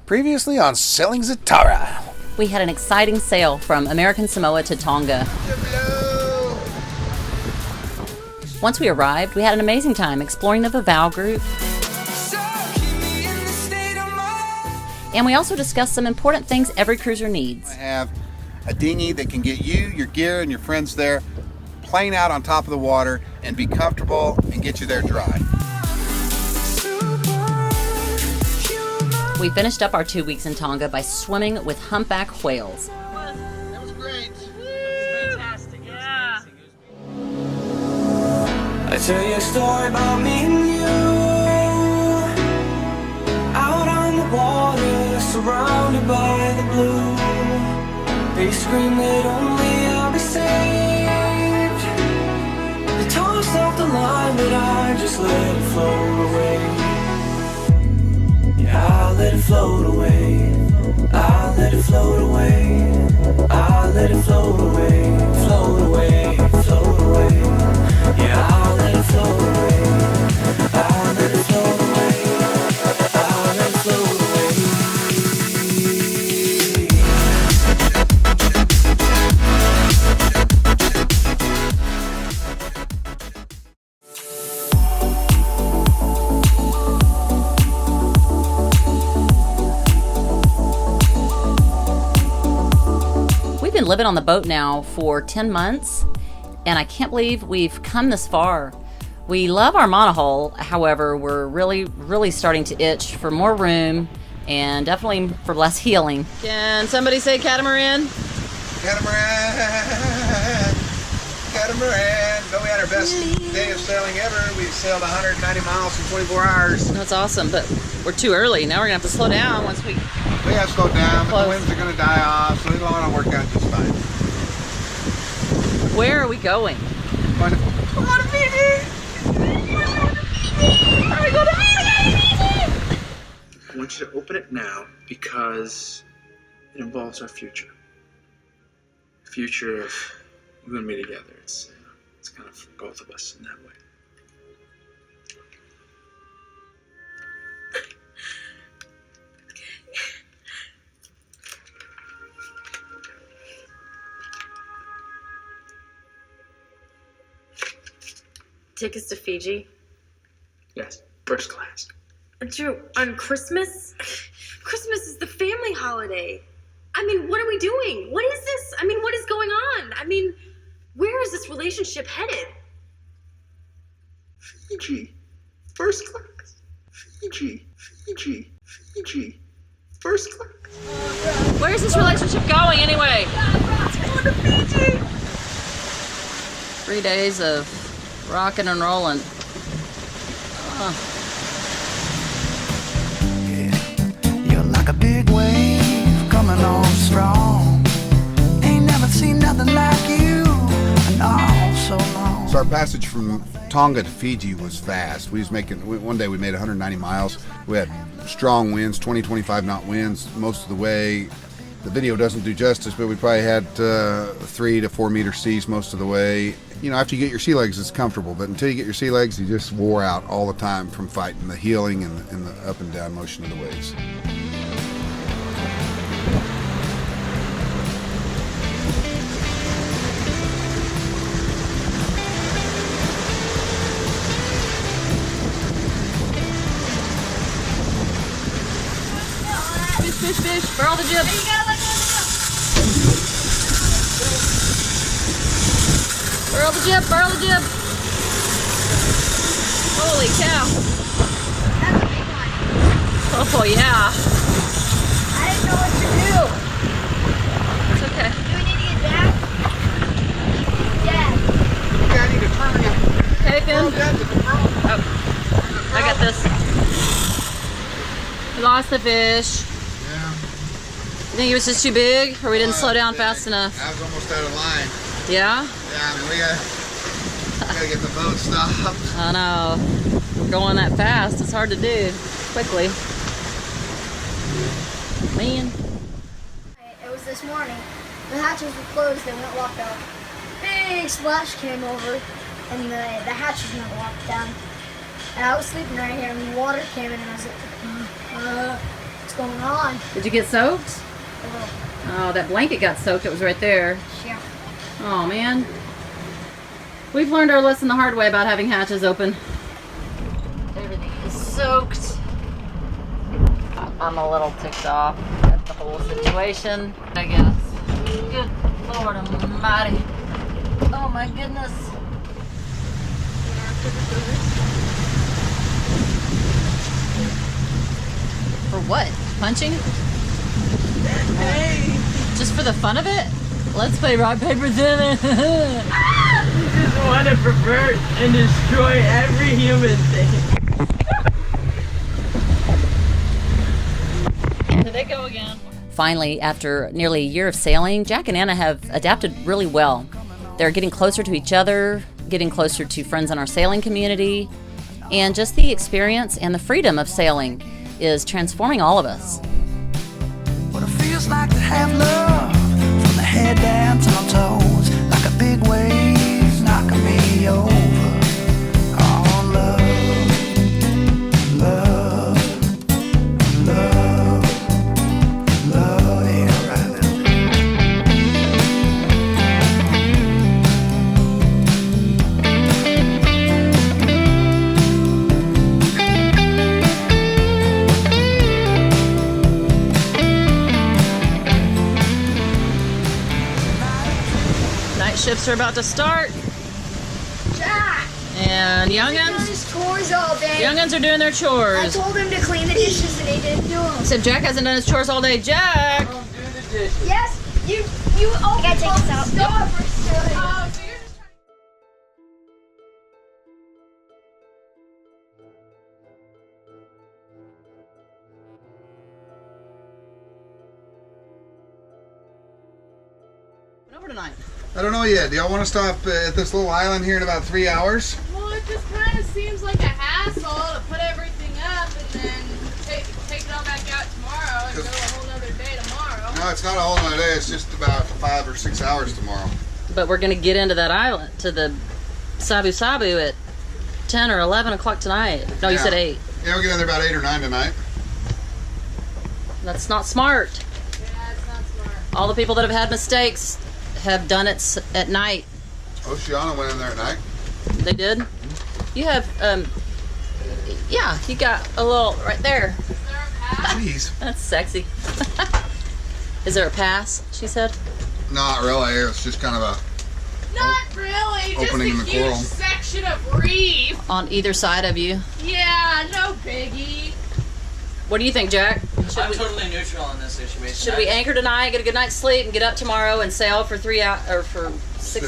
Previously on Selling Zatara. We had an exciting sail from American Samoa to Tonga. Once we arrived, we had an amazing time exploring the Vavau group. And we also discussed some important things every cruiser needs. I have a dinghy that can get you, your gear, and your friends there, plane out on top of the water, and be comfortable and get you there dry. We finished up our 2 weeks in Tonga by swimming with humpback whales. That was great. Fantastic. Yeah. I tell you a story about me and you, out on the water, surrounded by the blue. They scream that only I'll be saved. They tossed off the line, but I just let it float away. I'll let it float away. I'll let it float away. I'll let it float away. Float away, float away. Yeah, I'll let it float away. I'll let it float away. I'll let it float away. We've been living on the boat now for 10 months, and I can't believe we've come this far. We love our monohull, however, we're really starting to itch for more room and definitely for less healing. Can somebody say catamaran? Catamaran! Catamaran! Though we had our best day of sailing ever, we sailed 190 miles in 24 hours. That's awesome, but we're too early. Now we're gonna have to slow down once we... We have slowed down, but Close. the winds are going to die off, so it'll all work out just fine. Where are we going? Wonderful. We're going to Fiji. We're going to Fiji. I want you to open it now because it involves our future. The future of you and me together. It's kind of for both of us in that way. Take us to Fiji? Yes, first class. Drew, on Christmas? Christmas is the family holiday. I mean, what are we doing? What is this? I mean, what is going on? I mean, where is this relationship headed? Fiji, first class. Fiji, Fiji, Fiji, first class. Where's this relationship going anyway? It's going to Fiji! 3 days of rocking and rolling. You're like a big wave coming on strong. Ain't never seen nothing like you in all so long. So our passage from Tonga to Fiji was fast. One day we made 190 miles. We had strong winds, 20-25 knot winds most of the way. The video doesn't do justice, but we probably had 3 to 4 meter seas most of the way. You know, after you get your sea legs, it's comfortable, but until you get your sea legs, you just wore out all the time from fighting the heeling and the up and down motion of the waves. Fish, furl the jib. Furl the jib, furl the jib. Holy cow. That's a big one. Oh yeah. I didn't know what to do. It's okay. Do we need to get back? Yeah. Okay, I need to turn it. Okay, Finn. Oh, I got this. We lost the fish. Yeah. You think it was just too big, or we didn't slow down fast enough? I was almost out of line. Yeah? Yeah, I mean, we gotta get the boat stopped. I know. Going that fast, it's hard to do quickly. Man. It was this morning. The hatches were closed, they went locked up. Big splash came over, and the hatches went locked down. And I was sleeping right here, and the water came in, and I was like, it's going on. Did you get soaked? Oh, that blanket got soaked. It was right there. Yeah. Oh, man. We've learned our lesson the hard way about having hatches open. Everything is soaked. I'm a little ticked off at the whole situation, I guess. Good Lord Almighty. Oh, my goodness. For what? Punching? Hey! Just for the fun of it? Let's play rock, paper, scissors. You just want to pervert and destroy every human thing. There they go again. Finally, after nearly a year of sailing, Jack and Anna have adapted really well. They're getting closer to each other, getting closer to friends in our sailing community, and just the experience and the freedom of sailing is transforming all of us. What it feels like to have love from the head down to my toes, like a big wave knocking me over. Oh, love, love, love, love, yeah, right now. Shifts are about to start, Jack! and He does youngins his chores all day. are doing their I chores. told him to clean the dishes and he didn't do them. Except Jack hasn't done his chores all day. Jack! Yes, you opened gotta take this out. Stop for silly. Oh, so you're just trying. Over tonight. I don't know yet. Do y'all want to stop at this little island here in about 3 hours? Well, it just kind of seems like a hassle to put everything up and then take it all back out tomorrow and go a whole nother day tomorrow. No, it's not a whole nother day. It's just about 5 or 6 hours tomorrow. But we're going to get into that island, to the Sabu Sabu at 10 or 11 o'clock tonight. No, you Yeah. said 8. Yeah, we'll get in there about 8 or 9 tonight. That's not smart. Yeah, it's not smart. All the people that have had mistakes have done it at night. Oceana went in there at night. They did? You have, yeah, you got a little right there. Is there a pass? Jeez. That's sexy. Is there a pass, she said? Not really. It's just kind of a... Not really. Opening in Just the a huge coral. section of reef. On either side of you. Yeah, no biggie. What do you think, Jack? I'm totally neutral on this situation. Should we anchor tonight, get a good night's sleep, and get up tomorrow and sail for 6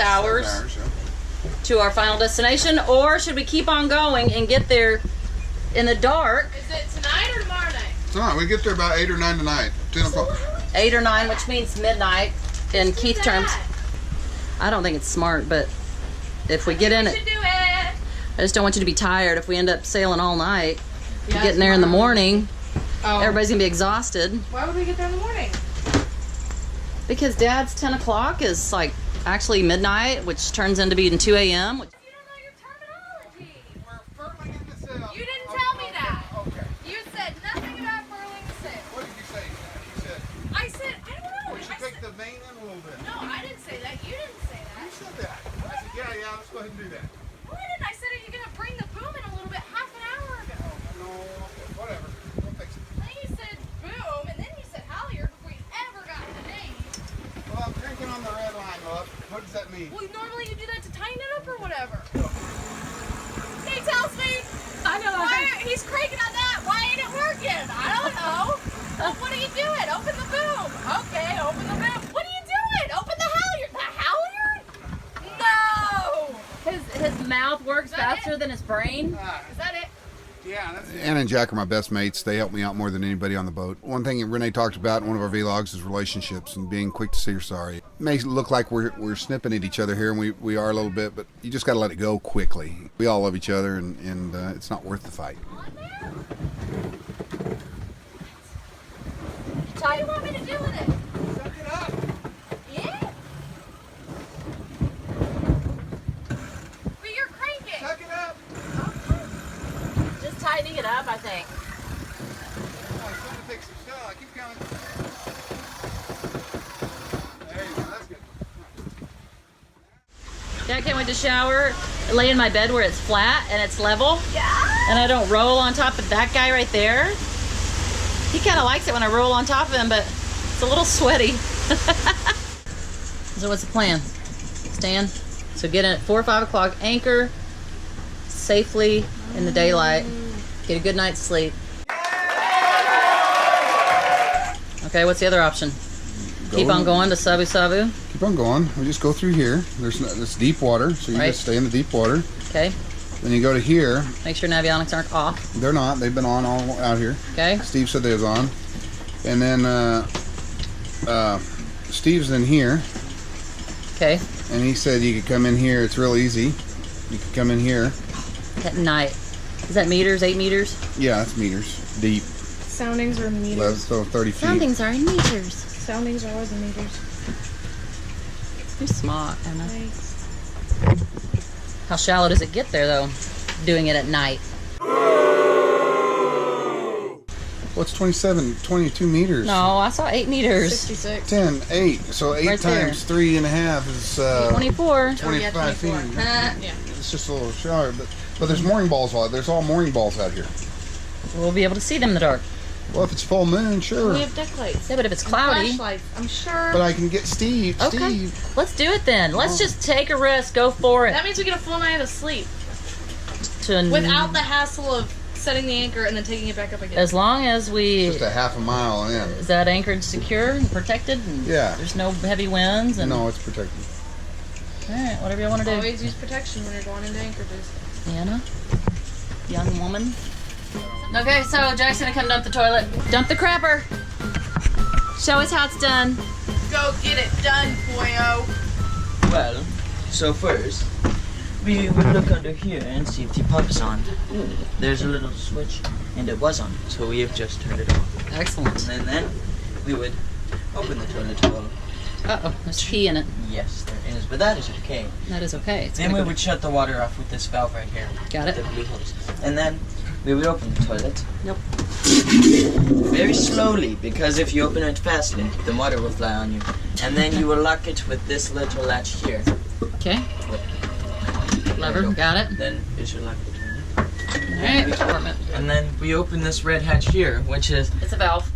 hours yeah. to our final destination? Or should we keep on going and get there in the dark? Is it tonight or tomorrow night? Tonight. We get there about 8 or 9 tonight. 10 o'clock. 8 or 9, which means midnight in Keith terms. I don't think it's smart, but if we get in We it, should do it. I just don't want you to be tired if we end up sailing all night. Getting there in the morning, everybody's gonna be exhausted. Why would we get there in the morning? Because Dad's 10 o'clock is like actually midnight, which turns into being 2 a.m. You don't know your terminology. You didn't tell me that. Okay. You said nothing about furling the sail. What did you say? You said I said, I don't know. we should take the main in a little bit. No, I didn't say that. You didn't say that. You said that. I said, yeah, let's go ahead and do that. Well, I didn't. I said, are you going to bring the boom in a little bit half an hour ago? No, whatever. We'll fix it. Then you said boom, and then you said halyard before you ever got to the name. Well, I'm drinking on the red line, love. What does that mean? Well, normally you do that to tighten it up or whatever. He tells me. I know. He's cranking on that. Why ain't it working? I don't know. Well, what are you doing? Open the boom. Okay, open the boom. What are you doing? Open the halyard. The halyard? No. His mouth works that faster it? than his brain. Is that it? Yeah, that's it. Anna and Jack are my best mates. They help me out more than anybody on the boat. One thing that Renee talked about in one of our vlogs is relationships and being quick to say you're sorry. It may look like we're snipping at each other here, and we are a little bit, but you just got to let it go quickly. We all love each other, and it's not worth the fight. What do you want me to do with it? Suck it up. Yeah? But you're cranking. Suck it up. Just tightening it up, I think. Oh, it's going to take some stuff. Yeah, I can't wait to shower, lay in my bed where it's flat and it's level. Yeah. And I don't roll on top of that guy right there. He kind of likes it when I roll on top of him, but it's a little sweaty. So what's the plan, Stan? So get in at 4 or 5 o'clock, anchor safely in the daylight, get a good night's sleep. Okay, what's the other option? Keep on going to Sabu Sabu? Keep on going. We just go through here. It's deep water, so you just stay in the deep water. Okay. Then you go to here. Make sure navionics aren't off. They're not. They've been on all out here. Okay. Steve said they was on. And then Steve's in here. Okay. And he said you could come in here. It's real easy. You could come in here. At night. Is that meters? 8 meters? Yeah, that's meters. Deep. Soundings are meters. So 30 feet. Soundings are in meters. Soundings are always in meters. You're smart, Emma. Thanks. How shallow does it get there, though, doing it at night? Well, it's 22 meters. No, I saw 8 meters. 66. 10, 8. So 8 Right there. times 3.5 is 24. 25 feet. Yeah. It's just a little shallower, but there's mooring balls out. There's all mooring balls out here. We'll be able to see them in the dark. Well, if it's full moon, sure. We have deck lights. Yeah, but if it's cloudy. Flashlights, I'm sure. But I can get Steve. Okay, Steve. let's do it then. Let's just take a risk. Go for it. That means we get a full night of sleep To without the hassle of setting the anchor and then taking it back up again. As long as we... Just a half a mile in. Is that anchored secure and protected? And Yeah. There's no heavy winds? And, No, it's protected. all right, whatever you want to do. Always use protection when you're going into anchorages. Anna, young woman. Okay, so Jack's gonna come dump the toilet. Dump the crapper. Show us how it's done. Go get it done, boyo. Well, so first, we would look under here and see if the pump is on. There's a little switch, and it was on, so we have just turned it off. Excellent. And then we would open the toilet bowl. Uh-oh, there's pee in it. Yes, there is, but that is okay. That is okay. It's Then gonna we go- would shut the water off with this valve right here. Got it. The blue hose. And then we would open the toilet. Nope. Very slowly, because if you open it fastly, the water will fly on you. And then you will lock it with this little latch here. Okay. Lever, There you go. got it. Then it should lock the toilet. All right, department. And then we open this red hatch here, which is... It's a valve.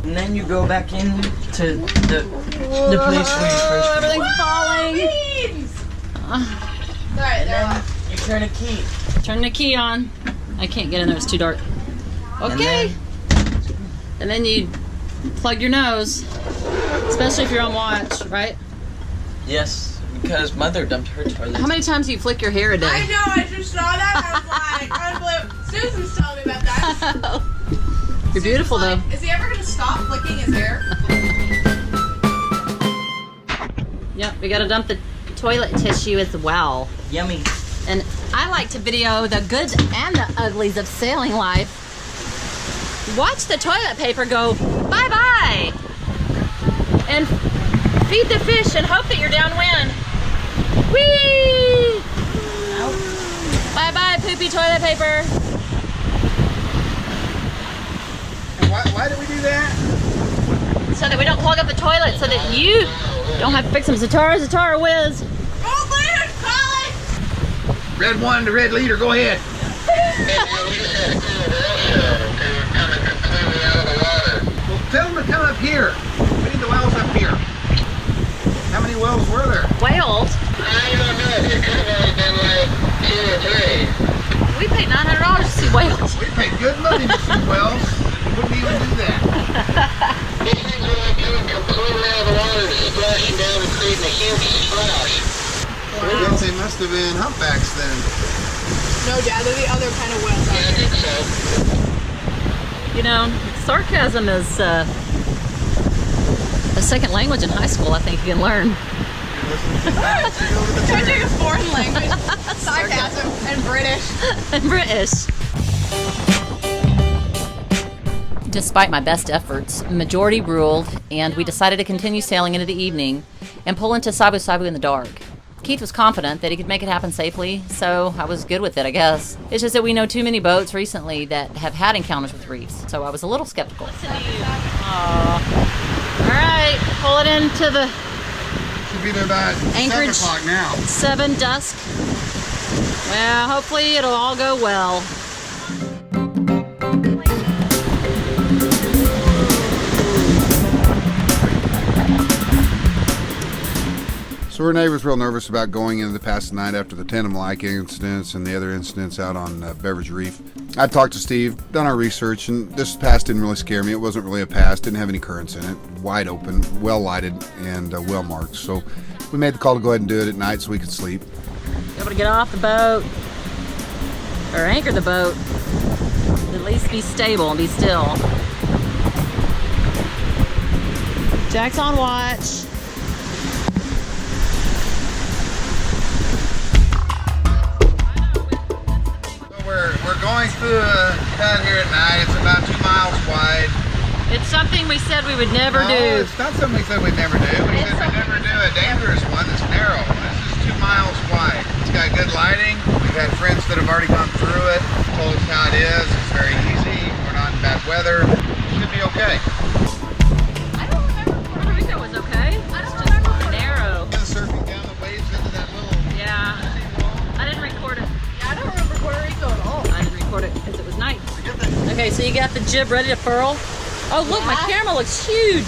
And then you go back in to the place where you first... Everything's falling. Alright, And then you turn a key. Turn the key on. I can't get in there, it's too dark. Okay. And then you plug your nose, especially if you're on watch, right? Yes, because Mother dumped her toilet. How many times do you flick your hair a day? I know, I just saw that. I was like, unbelievable. Susan's telling me about that. You're beautiful, though. Is he ever going to stop flicking his hair? Yep, we gotta dump the toilet tissue as well. Yummy. And I like to video the goods and the uglies of sailing life. Watch the toilet paper go bye-bye. And feed the fish and hope that you're downwind. Whee! Bye-bye, poopy toilet paper. And why did we do that? So that we don't clog up the toilet, so that you don't have to fix them. Zatara whiz. Oh, leader, Colin! Red 1 to red leader, go ahead. Well, tell them to come up here. We need the wells up here. How many wells were there? Whales? I don't know. It could have only been like 2 or 3. We paid $900 to see whales. We paid good money to see wells. Wouldn't even do that. These things were like coming completely out of the water, splashing down and creating a huge splash. I guess they must have been humpbacks then. No, Dad, they're the other kind of whales. Yeah, I think so. You know, sarcasm is a second language in high school, I think you can learn. Try to take a foreign language. Sarcasm and British. British. Despite my best efforts, majority ruled, and we decided to continue sailing into the evening and pull into Sabu Sabu in the dark. Keith was confident that he could make it happen safely, so I was good with it, I guess. It's just that we know too many boats recently that have had encounters with reefs, so I was a little skeptical. Aww. pull it into the Should be there by Anchorage. 7 o'clock now. 7 dusk. Well, hopefully it'll all go well. So Renee was real nervous about going into the past night after the Tandem-like incidents and the other incidents out on Beverage Reef. I talked to Steve, done our research, and this pass didn't really scare me. It wasn't really a pass, didn't have any currents in it, wide open, well lighted, and well marked. So we made the call to go ahead and do it at night so we could sleep. Able to get off the boat, or anchor the boat, at least be stable and be still. Jack's on watch. We're going through a cut here at night. It's about 2 miles wide. It's something we said we would never do. It's not something we said we'd never do. We said we'd never do a dangerous one that's narrow. This is 2 miles wide. It's got good lighting. We've had friends that have already gone through it, told us how it is. It's very easy. We're not in bad weather. It should be okay. I don't remember Puerto Rico was okay. It's just narrow. Surfing down the waves into that little... Yeah. I didn't record it. I don't remember Puerto Rico at all. I didn't record it because it was night. Okay, so you got the jib ready to furl. Oh, look, my camera looks huge.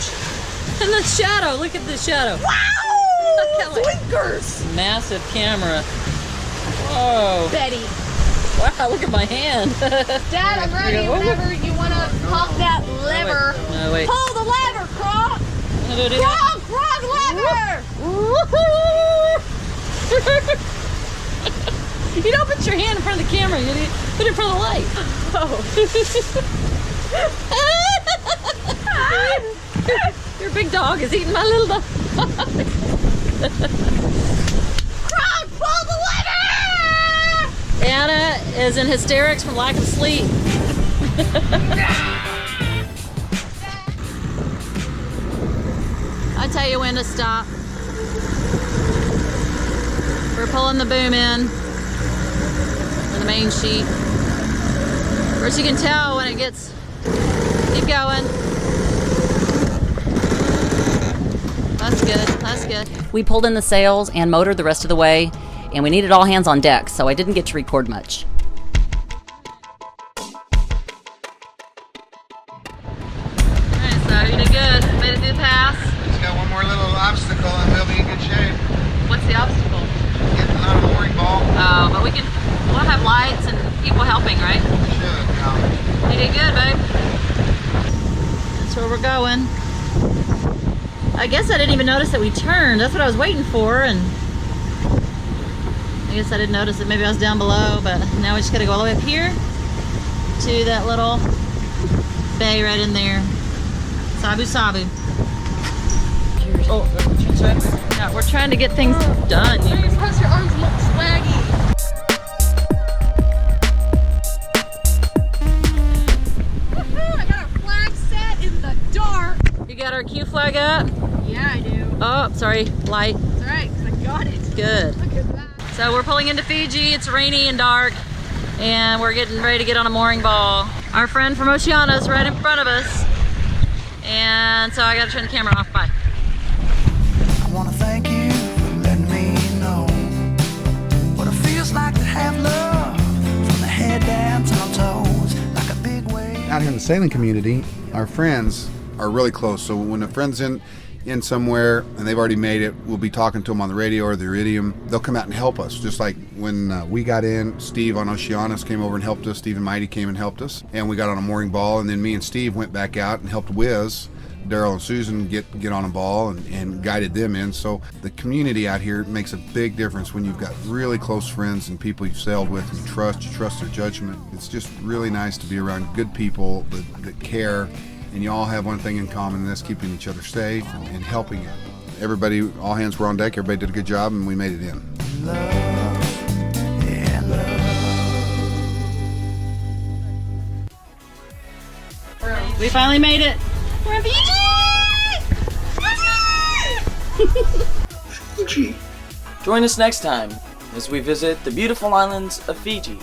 And the shadow, look at the shadow. Wow! Blinkers! Massive camera. Whoa. Betty. Wow, look at my hand. Dad, I'm ready whenever you want to pop that lever. No, wait. Pull the lever, Croc! Croc, lever! You don't put your hand in front of the camera, you put it in front of the light. Oh. Your big dog is eating my little dog. Croc, pull the lever! Anna is in hysterics from lack of sleep. I tell you when to stop. We're pulling the boom in the main sheet. Of course, you can tell when it gets. Keep going. That's good. That's good. We pulled in the sails and motored the rest of the way, and we needed all hands on deck, so I didn't get to record much. Alright, so you did good. Made it through the pass. Just got one more little obstacle and we'll be in good shape. What's the obstacle? Getting out of the mooring ball. Oh, but we'll have lights and people helping, right? Should, yeah. You did good, babe. That's where we're going. I guess I didn't even notice that we turned. That's what I was waiting for, and I guess I didn't notice it. Maybe I was down below, but now we just gotta go all the way up here to that little bay right in there. Sabu Sabu. Oh, that's what you said? Yeah, we're trying to get things done. Press your arms look swaggy. I got our flag set in the dark. You got our Q flag up? Yeah, I do. Oh, sorry, light. That's right, because I got it. Good. Look at that. So we're pulling into Fiji. It's rainy and dark, and we're getting ready to get on a mooring ball. Our friend from Oceana's right in front of us, and so I gotta turn the camera off. Bye. I wanna thank you for letting me know what it feels like to have love from the head down to my toes, like a big wave. Out here in the sailing community, our friends are really close. So when a friend's in somewhere and they've already made it, we'll be talking to them on the radio or the iridium. They'll come out and help us. Just like when we got in, Steve on Oceanus came over and helped us. Steve and Mighty came and helped us. And we got on a mooring ball, and then me and Steve went back out and helped Wiz, Daryl and Susan get on a ball and guided them in. So the community out here makes a big difference when you've got really close friends and people you've sailed with and you trust their judgment. It's just really nice to be around good people that care, and you all have one thing in common, and that's keeping each other safe and helping it. Everybody, all hands were on deck, everybody did a good job, and we made it in. Love, yeah, love. We finally made it. We're in Fiji! Fiji. Join us next time as we visit the beautiful islands of Fiji.